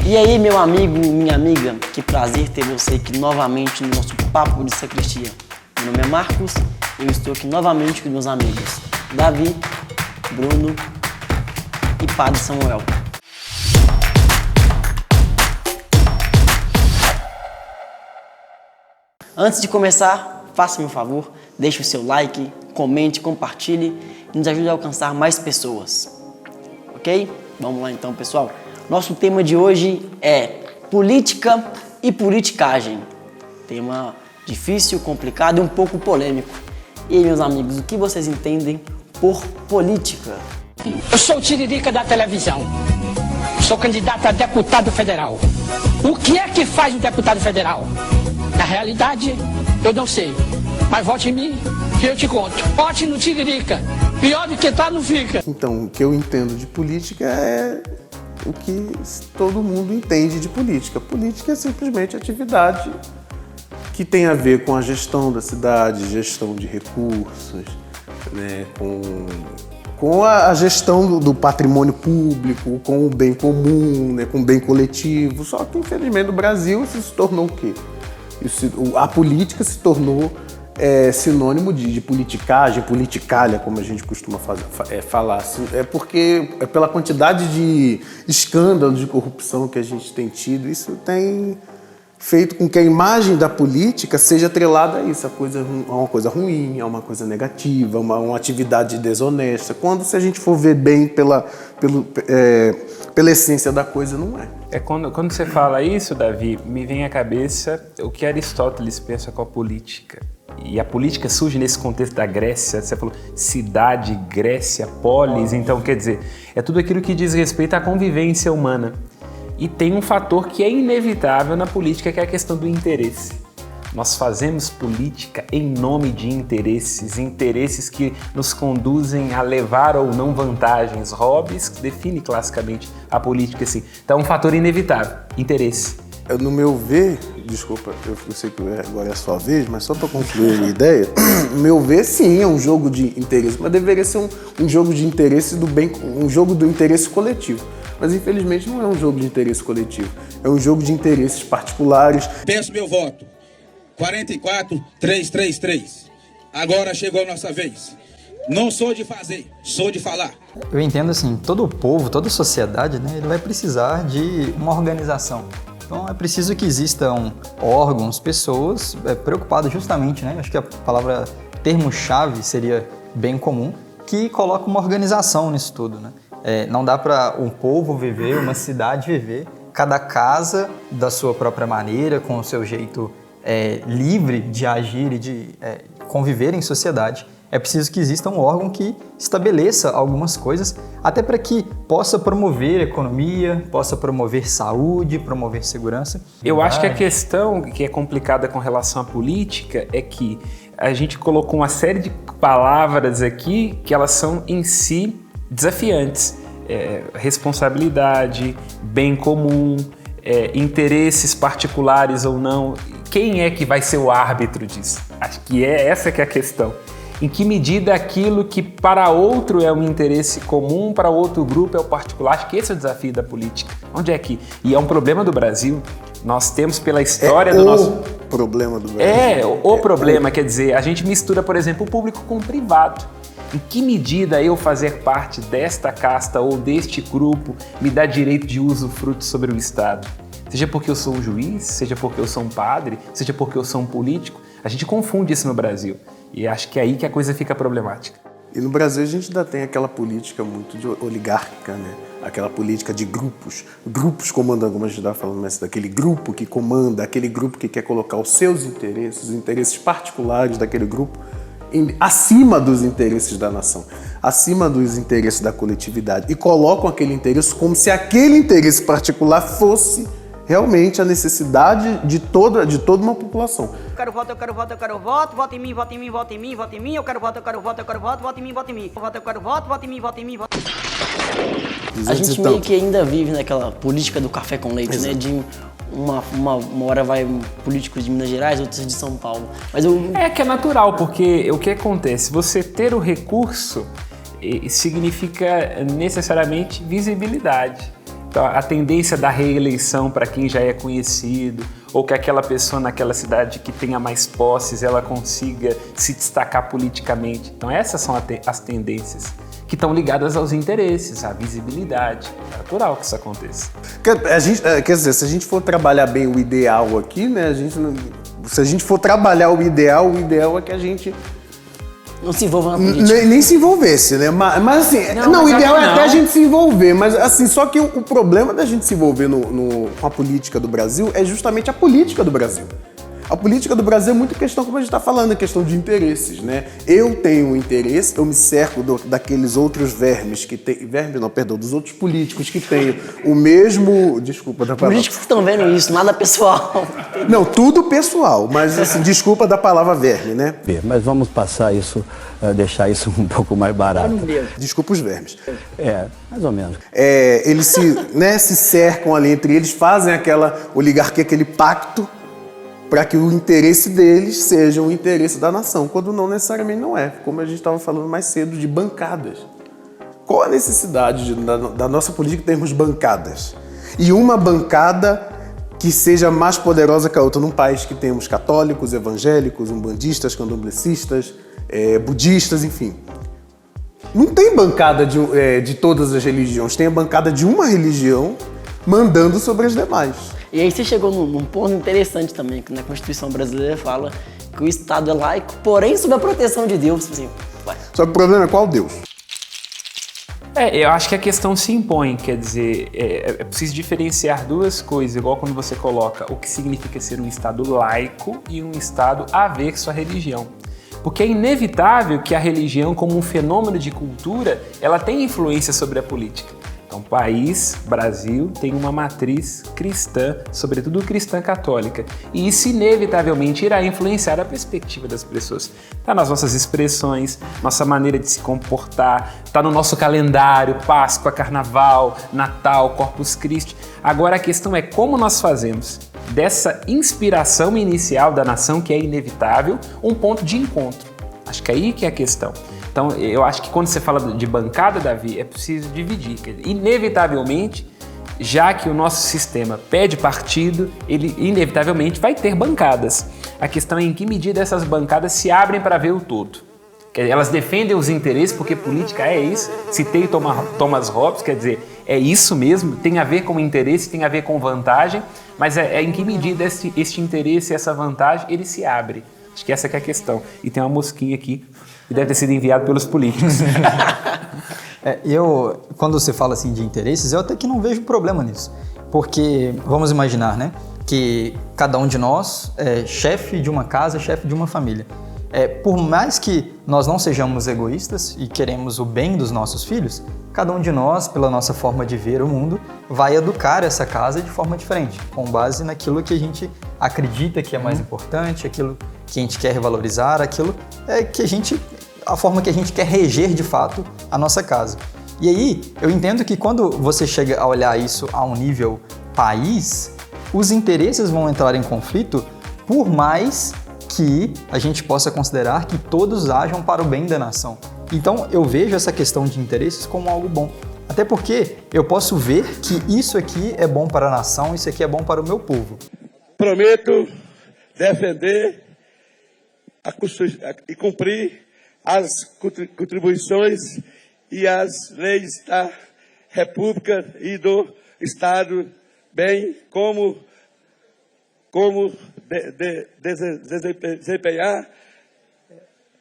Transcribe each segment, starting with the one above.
E aí, meu amigo, minha amiga, que prazer ter você aqui novamente no nosso Papo de Sacristia. Meu nome é Marcos e eu estou aqui novamente com meus amigos Davi, Bruno e Padre Samuel. Antes de começar, faça-me um favor, deixe o seu like, comente, compartilhe e nos ajude a alcançar mais pessoas. Ok? Vamos lá então, pessoal. Nosso tema de hoje é política e politicagem. Tema difícil, complicado e um pouco polêmico. E aí, meus amigos, o que vocês entendem por política? Eu sou o Tiririca da televisão. Sou candidato a deputado federal. O que é que faz um deputado federal? Na realidade, eu não sei. Mas vote em mim, que eu te conto. Vote no Tiririca. Pior do que tá, não fica. Então, o que eu entendo de política é o que todo mundo entende de política. Política é simplesmente atividade que tem a ver com a gestão da cidade, gestão de recursos, né, com a gestão do patrimônio público, com o bem comum, né, com o bem coletivo. Só que, infelizmente, no Brasil isso se tornou o quê? A política se tornou sinônimo de politicagem, politicalha, como a gente costuma falar. É porque, pela quantidade de escândalos de corrupção que a gente tem tido, isso tem feito com que a imagem da política seja atrelada a isso, a uma coisa ruim, a uma coisa negativa, uma atividade desonesta, quando, se a gente for ver bem pela essência da coisa, não é. Quando você fala isso, Davi, me vem à cabeça o que Aristóteles pensa com a política. E a política surge nesse contexto da Grécia. Você falou cidade, Grécia, polis. Então, quer dizer, é tudo aquilo que diz respeito à convivência humana. E tem um fator que é inevitável na política, que é a questão do interesse. Nós fazemos política em nome de interesses que nos conduzem a levar ou não vantagens. Hobbes define classicamente a política assim. Então, é um fator inevitável, interesse. No meu ver, desculpa, eu sei que agora é a sua vez, mas só para concluir a minha ideia, no meu ver, sim, é um jogo de interesse, mas deveria ser um jogo de interesse do bem, um jogo do interesse coletivo. Mas, infelizmente, não é um jogo de interesse coletivo, é um jogo de interesses particulares. Peço meu voto. 44-333. Agora chegou a nossa vez. Não sou de fazer, sou de falar. Eu entendo assim, todo o povo, toda a sociedade, né, ele vai precisar de uma organização. Então é preciso que existam órgãos, pessoas preocupadas justamente, né, acho que a palavra termo-chave seria bem comum, que coloca uma organização nisso tudo, né. Não dá para um povo viver, uma cidade viver, cada casa da sua própria maneira, com o seu jeito livre de agir e de conviver em sociedade. É preciso que exista um órgão que estabeleça algumas coisas, até para que possa promover economia, possa promover saúde, promover segurança. Eu acho que a questão que é complicada com relação à política é que a gente colocou uma série de palavras aqui que elas são em si desafiantes. Responsabilidade, bem comum, interesses particulares ou não. Quem é que vai ser o árbitro disso? Acho que essa que é a questão. Em que medida aquilo que para outro é um interesse comum, para outro grupo é o particular? Acho que esse é o desafio da política. Onde é que... E é um problema do Brasil. Nós temos pela história do nosso... problema do Brasil. O problema, quer dizer, a gente mistura, por exemplo, o público com o privado. Em que medida eu fazer parte desta casta ou deste grupo me dá direito de usufruto sobre o Estado? Seja porque eu sou um juiz, seja porque eu sou um padre, seja porque eu sou um político. A gente confunde isso no Brasil. E acho que é aí que a coisa fica problemática. E no Brasil a gente ainda tem aquela política muito oligárquica, né? Aquela política de grupos comandando, como a gente estava falando, mas daquele grupo que comanda, aquele grupo que quer colocar os seus interesses, os interesses particulares daquele grupo, acima dos interesses da nação, acima dos interesses da coletividade, e colocam aquele interesse como se aquele interesse particular fosse realmente a necessidade de toda uma população. Eu quero voto, eu quero voto, eu quero voto, voto em mim, voto em mim, voto em mim, voto em mim, eu quero voto, eu quero voto, eu quero voto, voto em mim, voto em mim, voto, eu quero voto, voto em mim, voto em mim, voto. A gente meio que ainda vive naquela política do café com leite, né? De uma hora vai políticos de Minas Gerais, outros de São Paulo. Mas que é natural, porque o que acontece? Você ter o recurso significa necessariamente visibilidade. Então, a tendência da reeleição para quem já é conhecido, ou que aquela pessoa naquela cidade que tenha mais posses, ela consiga se destacar politicamente. Então, essas são as tendências que estão ligadas aos interesses, à visibilidade. É natural que isso aconteça. Quer dizer, se a gente for trabalhar bem o ideal aqui, né? Se a gente for trabalhar o ideal é que a gente não se envolva na política. nem se envolvesse, né? Mas assim, o ideal é até a gente se envolver, mas assim, só que o problema da gente se envolver com a política do Brasil é justamente a política do Brasil. A política do Brasil é muito questão, como a gente está falando, é questão de interesses, né? Eu tenho um interesse, eu me cerco daqueles outros vermes que tem... Vermes não, perdão, dos outros políticos que têm o mesmo... Desculpa da palavra. Políticos estão vendo isso, nada pessoal. Não, tudo pessoal, mas assim, desculpa da palavra verme, né? Mas vamos passar isso, deixar isso um pouco mais barato. Desculpa os vermes. Mais ou menos. Eles se cercam ali entre eles, fazem aquela oligarquia, aquele pacto, para que o interesse deles seja o interesse da nação, quando não necessariamente não é, como a gente estava falando mais cedo, de bancadas. Qual a necessidade da nossa política termos bancadas? E uma bancada que seja mais poderosa que a outra, num país que temos católicos, evangélicos, umbandistas, candomblecistas, budistas, enfim. Não tem bancada de todas as religiões, tem a bancada de uma religião mandando sobre as demais. E aí você chegou num ponto interessante também, que na Constituição brasileira fala que o Estado é laico, porém sob a proteção de Deus. Assim, só que o problema é qual Deus? Eu acho que a questão se impõe, quer dizer, é preciso diferenciar duas coisas, igual quando você coloca o que significa ser um Estado laico e um Estado averso à religião. Porque é inevitável que a religião, como um fenômeno de cultura, ela tenha influência sobre a política. Então, o país, Brasil, tem uma matriz cristã, sobretudo cristã católica, e isso inevitavelmente irá influenciar a perspectiva das pessoas. Está nas nossas expressões, nossa maneira de se comportar, está no nosso calendário, Páscoa, Carnaval, Natal, Corpus Christi. Agora a questão é como nós fazemos dessa inspiração inicial da nação, que é inevitável, um ponto de encontro. Acho que é aí que é a questão. Então, eu acho que quando você fala de bancada, Davi, é preciso dividir. Quer dizer, inevitavelmente, já que o nosso sistema pede partido, ele inevitavelmente vai ter bancadas. A questão é em que medida essas bancadas se abrem para ver o todo. Elas defendem os interesses, porque política é isso. Citei Thomas Hobbes, quer dizer, é isso mesmo, tem a ver com interesse, tem a ver com vantagem, mas é em que medida este interesse, essa vantagem, ele se abre. Acho que essa que é a questão. E tem uma mosquinha aqui, que deve ter sido enviado pelos políticos. Quando você fala assim de interesses, eu até que não vejo problema nisso. Porque, vamos imaginar, né, que cada um de nós é chefe de uma casa, chefe de uma família. Por mais que nós não sejamos egoístas e queremos o bem dos nossos filhos, cada um de nós, pela nossa forma de ver o mundo, vai educar essa casa de forma diferente, com base naquilo que a gente acredita que é mais importante, aquilo que a gente quer valorizar, aquilo a forma que a gente quer reger de fato a nossa casa. E aí, eu entendo que quando você chega a olhar isso a um nível país, os interesses vão entrar em conflito, por mais que a gente possa considerar que todos ajam para o bem da nação. Então, eu vejo essa questão de interesses como algo bom. Até porque eu posso ver que isso aqui é bom para a nação, isso aqui é bom para o meu povo. Prometo defender e cumprir as contribuições e as leis da República e do Estado, bem como desempenhar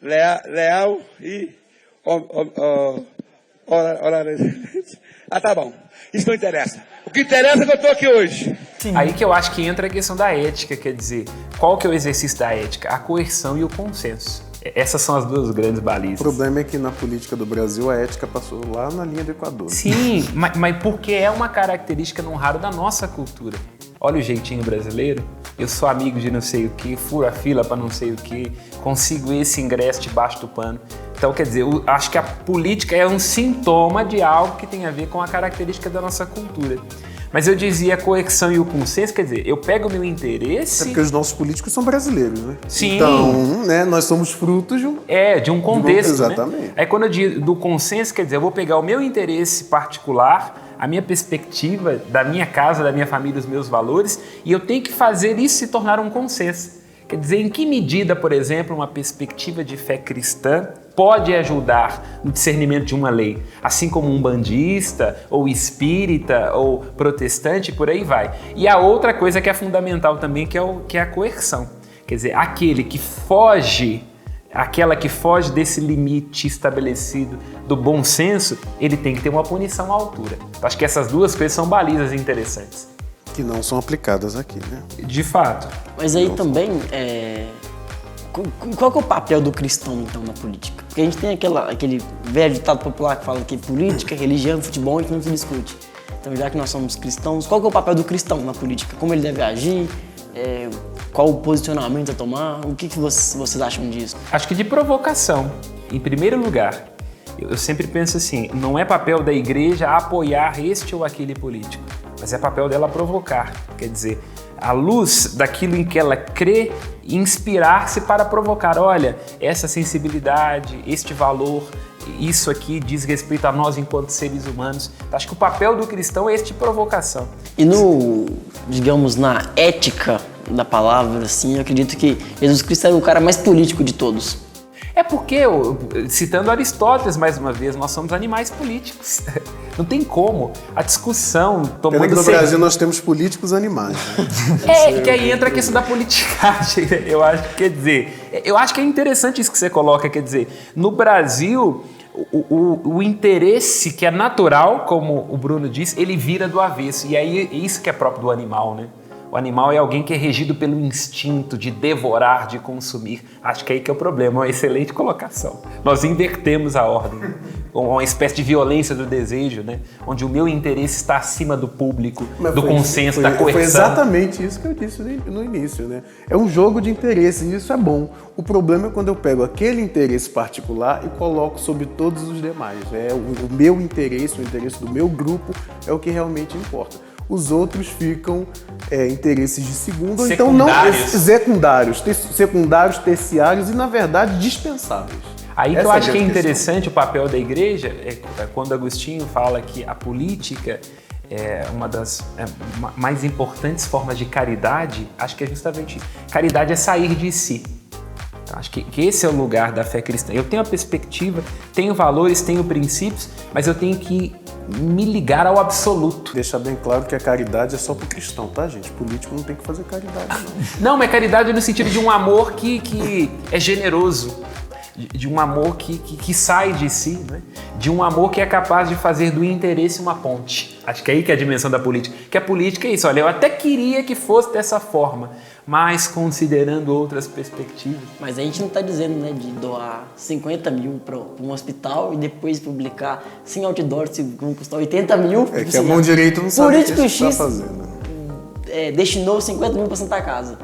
leal e tá bom. Isso não interessa. O que interessa é que eu estou aqui hoje. Sim. Aí que eu acho que entra a questão da ética, quer dizer, qual que é o exercício da ética? A coerção e o consenso. Essas são as duas grandes balizas. O problema é que na política do Brasil a ética passou lá na linha do Equador. Sim, mas porque é uma característica não raro da nossa cultura. Olha o jeitinho brasileiro, eu sou amigo de não sei o que, furo a fila para não sei o que, consigo esse ingresso debaixo do pano. Então, quer dizer, eu acho que a política é um sintoma de algo que tem a ver com a característica da nossa cultura. Mas eu dizia a coerção e o consenso, quer dizer, eu pego o meu interesse... É porque os nossos políticos são brasileiros, né? Sim. Então, né, nós somos frutos de um... de um contexto, exatamente. Né? Aí quando eu digo do consenso, quer dizer, eu vou pegar o meu interesse particular, a minha perspectiva da minha casa, da minha família, os meus valores, e eu tenho que fazer isso se tornar um consenso. Quer dizer, em que medida, por exemplo, uma perspectiva de fé cristã pode ajudar no discernimento de uma lei, assim como um bandista, ou espírita, ou protestante, por aí vai. E a outra coisa que é fundamental também, que é a coerção. Quer dizer, aquela que foge desse limite estabelecido do bom senso, ele tem que ter uma punição à altura. Acho que essas duas coisas são balizas interessantes. Que não são aplicadas aqui, né? De fato. Mas aí também, qual que é o papel do cristão, então, na política? Porque a gente tem aquele velho ditado popular que fala que política, religião, futebol, a gente não se discute. Então, já que nós somos cristãos, qual que é o papel do cristão na política? Como ele deve agir? Qual o posicionamento a tomar? O que vocês acham disso? Acho que de provocação, em primeiro lugar. Eu sempre penso assim, não é papel da igreja apoiar este ou aquele político, mas é papel dela provocar. Quer dizer, à luz daquilo em que ela crê, inspirar-se para provocar. Olha, essa sensibilidade, este valor, isso aqui diz respeito a nós enquanto seres humanos. Acho que o papel do cristão é este de provocação. E digamos, na ética da palavra, assim, eu acredito que Jesus Cristo é o cara mais político de todos. É porque, citando Aristóteles mais uma vez, nós somos animais políticos. Não tem como. A discussão tomando... Pena que no Brasil nós temos políticos animais. Né? Que aí entra a questão da politicagem, eu acho. Quer dizer, eu acho que é interessante isso que você coloca. Quer dizer, no Brasil, o interesse que é natural, como o Bruno disse, ele vira do avesso. E aí é isso que é próprio do animal, né? O animal é alguém que é regido pelo instinto de devorar, de consumir. Acho que aí que é o problema, uma excelente colocação. Nós invertemos a ordem, uma espécie de violência do desejo, né? Onde o meu interesse está acima do público, do consenso, da coerção. Foi exatamente isso que eu disse no início, né? É um jogo de interesse e isso é bom. O problema é quando eu pego aquele interesse particular e coloco sobre todos os demais. Né? O meu interesse, o interesse do meu grupo é o que realmente importa. Os outros ficam interesses de segundo, ou então não secundários, terciários e, na verdade, dispensáveis. Aí que eu acho que é interessante o papel da igreja, quando Agostinho fala que a política é uma das mais importantes formas de caridade, acho que é justamente caridade é sair de si. Então, acho que esse é o lugar da fé cristã. Eu tenho a perspectiva, tenho valores, tenho princípios, mas eu tenho que me ligar ao absoluto. Deixar bem claro que a caridade é só pro cristão, tá, gente? Político não tem que fazer caridade, não. Não, mas caridade no sentido de um amor que é generoso, de um amor que sai de si, né? De um amor que é capaz de fazer do interesse uma ponte. Acho que é aí que é a dimensão da política. Que a política é isso, olha, eu até queria que fosse dessa forma, mas considerando outras perspectivas. Mas a gente não está dizendo, né, de doar 50 mil para um hospital e depois publicar sem outdoor que vão custar 80 mil. É que a mão direita não sabe o que está fazendo. Destinou 50 mil para Santa Casa.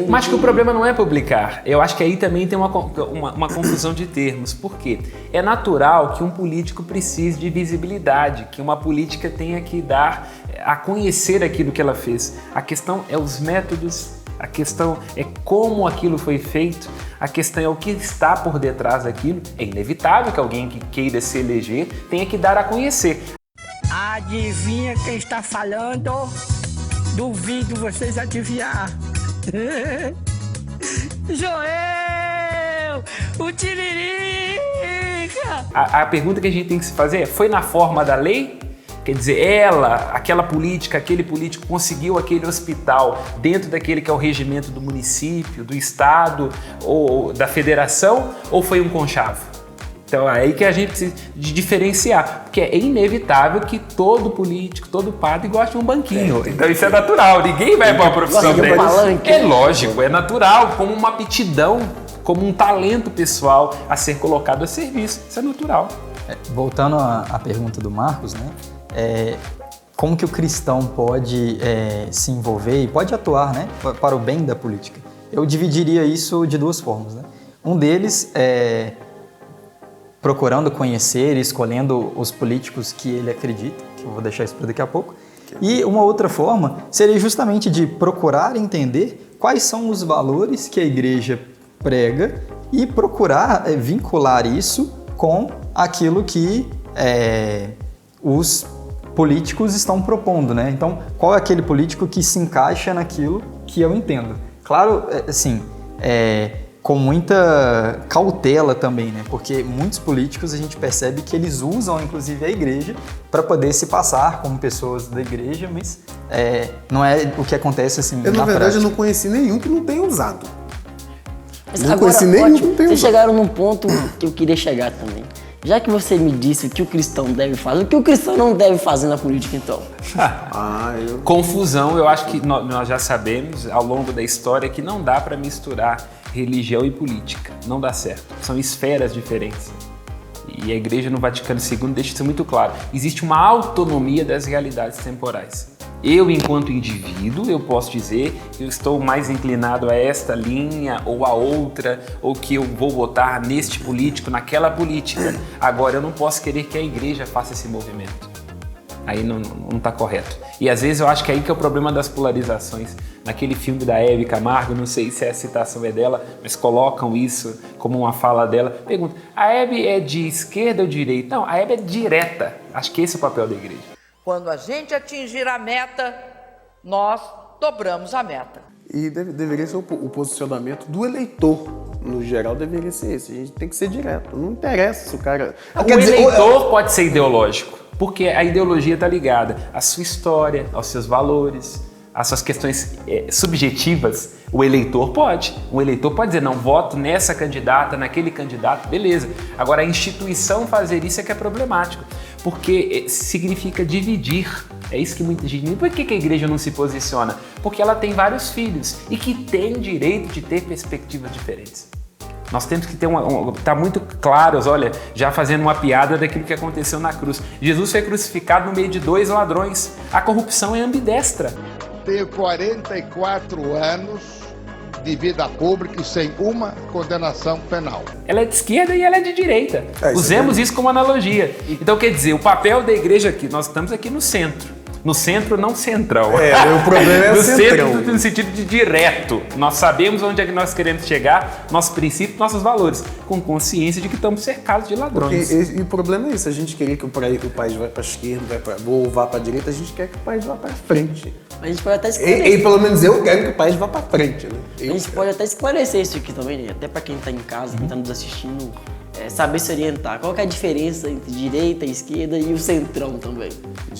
Mas que o problema não é publicar. Eu acho que aí também tem uma confusão de termos. Por quê? É natural que um político precise de visibilidade, que uma política tenha que dar a conhecer aquilo que ela fez. A questão é os métodos, a questão é como aquilo foi feito, a questão é o que está por detrás daquilo. É inevitável que alguém que queira se eleger tenha que dar a conhecer. Adivinha quem está falando? Duvido vocês adivinhar. Joel! O Tiririca! A pergunta que a gente tem que se fazer é, foi na forma da lei? Quer dizer, aquela política, aquele político conseguiu aquele hospital dentro daquele que é o regimento do município, do estado ou da federação, ou foi um conchavo? Então é aí que a gente precisa de diferenciar, porque é inevitável que todo político, todo padre goste de um banquinho. Então isso é natural, ninguém vai para uma profissão dessa. É lógico, é natural, como uma aptidão, como um talento pessoal a ser colocado a serviço. Isso é natural. Voltando à pergunta do Marcos, né? Como que o cristão pode se envolver e pode atuar, né, para o bem da política? Eu dividiria isso de duas formas, né? Um deles é procurando conhecer e escolhendo os políticos que ele acredita, que eu vou deixar isso para daqui a pouco. E uma outra forma seria justamente de procurar entender quais são os valores que a igreja prega e procurar vincular isso com aquilo que os políticos estão propondo, né? Então, qual é aquele político que se encaixa naquilo que eu entendo? Claro, assim, com muita cautela também, né? Porque muitos políticos a gente percebe que eles usam, inclusive, a igreja para poder se passar como pessoas da igreja, mas não é o que acontece assim na verdade, prática. eu não conheci nenhum que não tenha usado. Mas Não agora, conheci nenhum que não tenha vocês usado. chegaram num ponto que eu queria chegar também. Já que você me disse o que o cristão deve fazer, o que o cristão não deve fazer na política, então? Confusão, eu acho que nós já sabemos ao longo da história que não dá para misturar religião e política. Não dá certo. São esferas diferentes. E a Igreja no Vaticano II deixa isso muito claro. Existe uma autonomia das realidades temporais. Eu, enquanto indivíduo, eu posso dizer que eu estou mais inclinado a esta linha ou a outra, ou que eu vou votar neste político, naquela política. Agora, eu não posso querer que a igreja faça esse movimento. Aí não está correto. E às vezes eu acho que aí que é o problema das polarizações. Naquele filme da Hebe Camargo, não sei se a citação é dela, mas colocam isso como uma fala dela. Pergunta, a Hebe é de esquerda ou de direita? Não, a Hebe é direta. Acho que esse é o papel da igreja. Quando a gente atingir a meta, nós dobramos a meta. E deveria ser o posicionamento do eleitor. No geral, deveria ser esse. A gente tem que ser direto. Não interessa se o cara... O eleitor pode ser ideológico, porque a ideologia está ligada à sua história, aos seus valores, às suas questões subjetivas. O eleitor pode. O eleitor pode dizer, não, voto nessa candidata, naquele candidato, beleza. Agora, a instituição fazer isso é que é problemático, porque significa dividir. É isso que muita gente... Por que a igreja não se posiciona? Porque ela tem vários filhos e que tem direito de ter perspectivas diferentes. Nós temos que ter tá muito claros, olha, já fazendo uma piada daquilo que aconteceu na cruz. Jesus foi crucificado no meio de 2 ladrões. A corrupção é ambidestra. Tenho 44 anos de vida pública e sem uma condenação penal. Ela é de esquerda e ela é de direita. Usemos isso como analogia. Então, quer dizer, o papel da igreja aqui, nós estamos aqui no centro. No centro, não central. O problema é no centrão. centro, no sentido de direto. Nós sabemos onde é que nós queremos chegar, nossos princípios, nossos valores, com consciência de que estamos cercados de ladrões. E o problema é isso, a gente querer que o país vá para a esquerda, ou vá para a direita, a gente quer que o país vá para frente. A gente pode até esclarecer. E pelo menos eu quero que o país vá para frente. Né? A gente pode até esclarecer isso aqui também, né? Até para quem está em casa, quem está nos assistindo, saber se orientar. Qual que é a diferença entre direita, esquerda e o centrão também?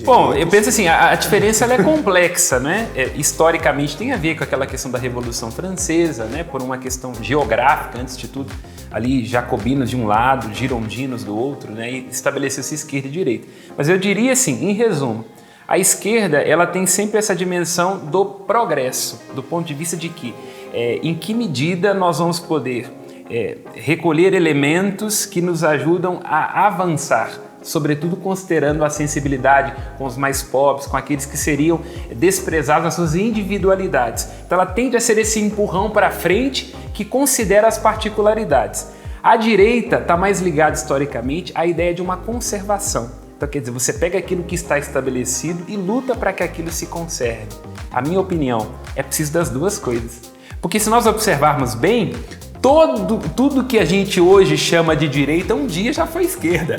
Bom, eu penso assim, a diferença ela é complexa, né? Historicamente tem a ver com aquela questão da Revolução Francesa, né? Por uma questão geográfica, antes de tudo, ali jacobinos de um lado, girondinos do outro, né? E estabeleceu-se esquerda e direita. Mas eu diria assim, em resumo, a esquerda ela tem sempre essa dimensão do progresso, do ponto de vista de que, em que medida nós vamos poder recolher elementos que nos ajudam a avançar, sobretudo considerando a sensibilidade com os mais pobres, com aqueles que seriam desprezados nas suas individualidades. Então ela tende a ser esse empurrão para frente que considera as particularidades. A direita está mais ligada historicamente à ideia de uma conservação. Então quer dizer, você pega aquilo que está estabelecido e luta para que aquilo se conserve. A minha opinião, é preciso das duas coisas. Porque se nós observarmos bem, tudo que a gente hoje chama de direita, um dia já foi esquerda.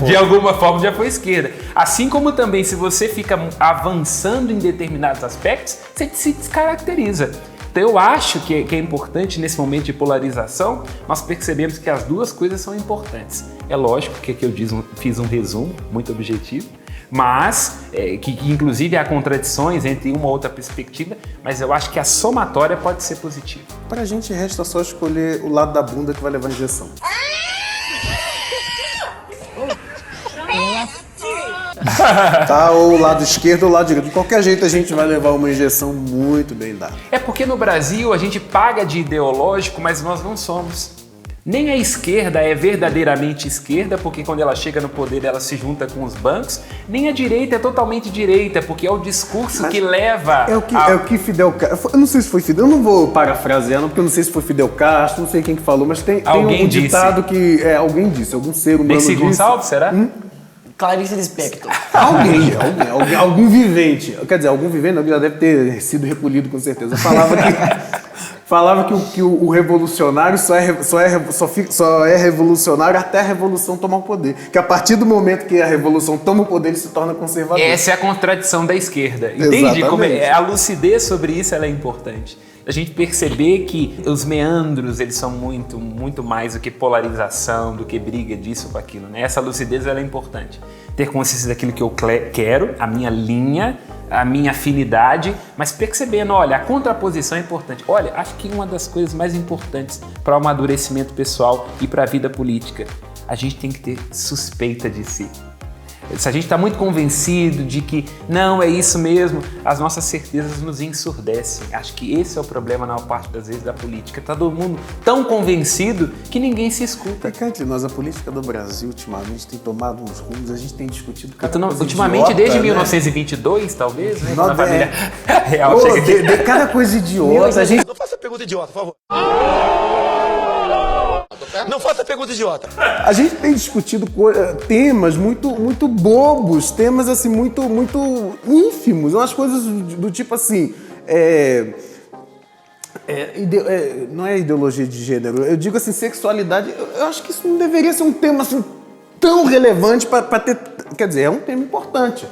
De alguma forma já foi esquerda. Assim como também, se você fica avançando em determinados aspectos, você se descaracteriza. Então eu acho que é importante nesse momento de polarização, nós percebemos que as duas coisas são importantes. É lógico que aqui eu fiz um resumo muito objetivo, mas que inclusive há contradições entre uma ou outra perspectiva, mas eu acho que a somatória pode ser positiva. Pra gente resta só escolher o lado da bunda que vai levar a injeção. Tá, ou o lado esquerdo ou o lado direito. De qualquer jeito a gente vai levar uma injeção muito bem dada. É porque no Brasil a gente paga de ideológico, mas nós não somos. Nem a esquerda é verdadeiramente esquerda, porque quando ela chega no poder ela se junta com os bancos, nem a direita é totalmente direita, porque é o discurso que leva... É o que Fidel Castro... Eu não sei se foi Fidel, eu não vou parafrasear, porque eu não sei se foi Fidel Castro, não sei quem que falou, mas tem um ditado que... alguém disse, algum ser humano disse... Bexi Gonçalves, será? Clarice Lispector. Algum vivente. Quer dizer, algum vivente já deve ter sido recolhido com certeza. falava que o revolucionário só é revolucionário até a revolução tomar o poder. Que a partir do momento que a revolução toma o poder, ele se torna conservador. Essa é a contradição da esquerda. Entende? Como a lucidez sobre isso ela é importante. A gente perceber que os meandros, eles são muito mais do que polarização, do que briga disso com aquilo, né? Essa lucidez ela é importante. Ter consciência daquilo que eu quero, a minha linha, a minha afinidade, mas percebendo, olha, a contraposição é importante. Olha, acho que uma das coisas mais importantes para o amadurecimento pessoal e para a vida política, a gente tem que ter suspeita de si. Se a gente está muito convencido de que não, é isso mesmo, as nossas certezas nos ensurdecem. Acho que esse é o problema, na maior parte das vezes, da política. Está todo mundo tão convencido que ninguém se escuta. Cá entre nós, a política do Brasil, ultimamente, tem tomado uns rumos, a gente tem discutido cada coisa ultimamente, idiota, desde né? 1922, talvez, né? Quando a Não, família real Ô, chega aqui. de cada coisa idiota, a gente... Não faça pergunta idiota, por favor. Não faça pergunta idiota. A gente tem discutido temas muito bobos, temas assim muito ínfimos, umas coisas do tipo assim, não é ideologia de gênero, eu digo assim, sexualidade. Eu acho que isso não deveria ser um tema assim tão relevante para ter, quer dizer, é um tema importante.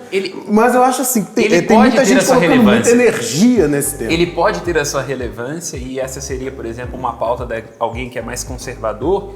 Mas eu acho assim, tem muita gente colocando muita energia nesse tema. Ele pode ter a sua relevância e essa seria, por exemplo, uma pauta de alguém que é mais conservador,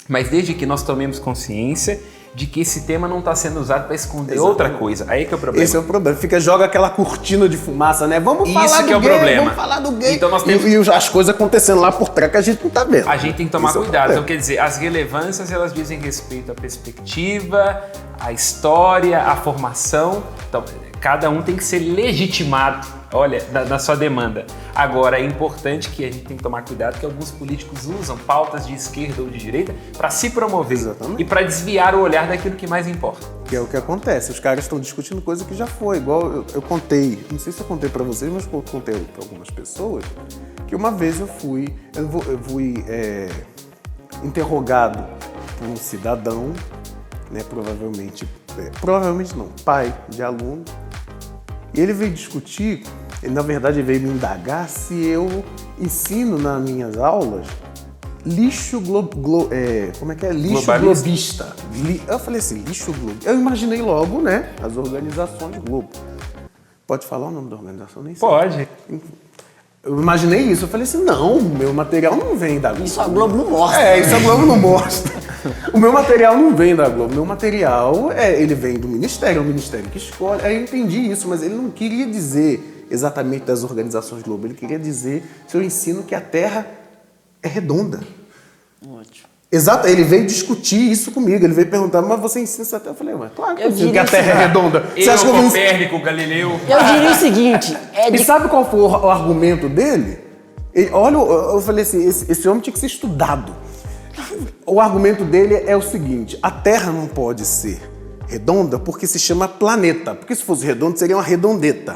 mas desde que nós tomemos consciência de que esse tema não está sendo usado para esconder outra coisa. Aí que é o problema. Esse é o problema. Joga aquela cortina de fumaça, né? Vamos falar do gay, vamos falar do gay. Então nós temos... e as coisas acontecendo lá por trás que a gente não está vendo. A gente tem que tomar cuidado. Então, quer dizer, as relevâncias, elas dizem respeito à perspectiva, à história, à formação. Então, cada um tem que ser legitimado, olha, na sua demanda. Agora, é importante que a gente tem que tomar cuidado que alguns políticos usam pautas de esquerda ou de direita para se promover. Exatamente. E para desviar o olhar daquilo que mais importa. Que é o que acontece. Os caras estão discutindo coisa que já foi. Igual eu contei, não sei se eu contei para vocês, mas eu contei para algumas pessoas, que uma vez eu fui interrogado por um cidadão, né, provavelmente não, pai de aluno. E ele veio discutir, na verdade ele veio me indagar se eu ensino nas minhas aulas lixo globista. Eu falei assim, lixo globista. Eu imaginei logo, né, as organizações Globo. Pode falar o nome da organização? Nem sei. Pode. Eu imaginei isso, eu falei assim, não, meu material não vem da Globo. Isso a Globo não mostra. Isso a Globo não mostra. O meu material não vem da Globo, meu material, ele vem do Ministério, é o Ministério que escolhe. Aí eu entendi isso, mas ele não queria dizer exatamente das organizações Globo, ele queria dizer se eu ensino que a Terra é redonda. Ótimo. Exato, ele veio discutir isso comigo, ele veio perguntar, mas você ensina essa Terra? Eu falei, mas claro que eu ensino que a Terra é redonda. Você acha que eu Copérnico, Galileu... Eu diria o seguinte... E sabe qual foi o argumento dele? Eu falei assim, esse homem tinha que ser estudado. O argumento dele é o seguinte, a Terra não pode ser redonda porque se chama planeta, porque se fosse redondo seria uma redondeta.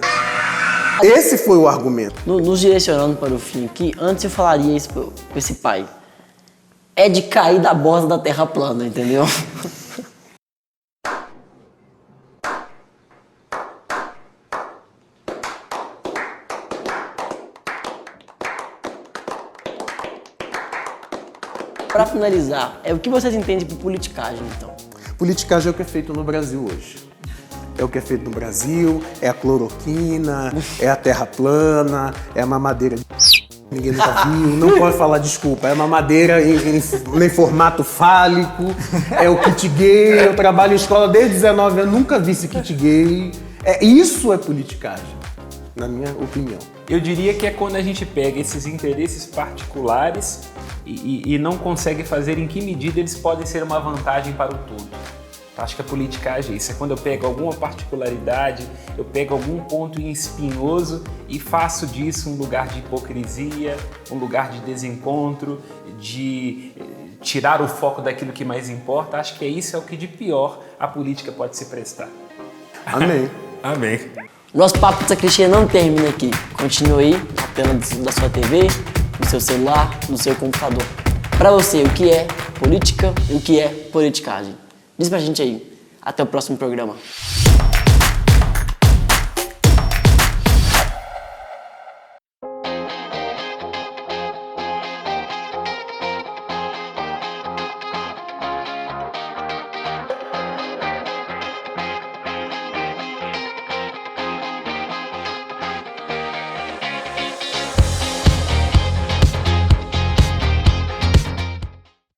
Esse foi o argumento. Nos direcionando para o fim aqui, antes eu falaria isso para esse pai. É de cair da borda da Terra plana, entendeu? Para finalizar, o que vocês entendem por politicagem, então? Politicagem é o que é feito no Brasil hoje. É o que é feito no Brasil, é a cloroquina, é a terra plana, é a mamadeira de... Ninguém nunca viu, não pode falar desculpa, é mamadeira em formato fálico, é o kit gay, eu trabalho em escola desde 19 anos, nunca vi esse kit gay. Isso é politicagem, na minha opinião. Eu diria que é quando a gente pega esses interesses particulares e não consegue fazer em que medida eles podem ser uma vantagem para o todo. Acho que a politicagem é isso, é quando eu pego alguma particularidade, eu pego algum ponto espinhoso e faço disso um lugar de hipocrisia, um lugar de desencontro, de tirar o foco daquilo que mais importa. Acho que isso é o que de pior a política pode se prestar. Amém. Amém. Nosso Papo de Sacristia não termina aqui. Continue aí na tela da sua TV, no seu celular, no seu computador. Para você, o que é política e o que é politicagem? Diz pra gente aí. Até o próximo programa.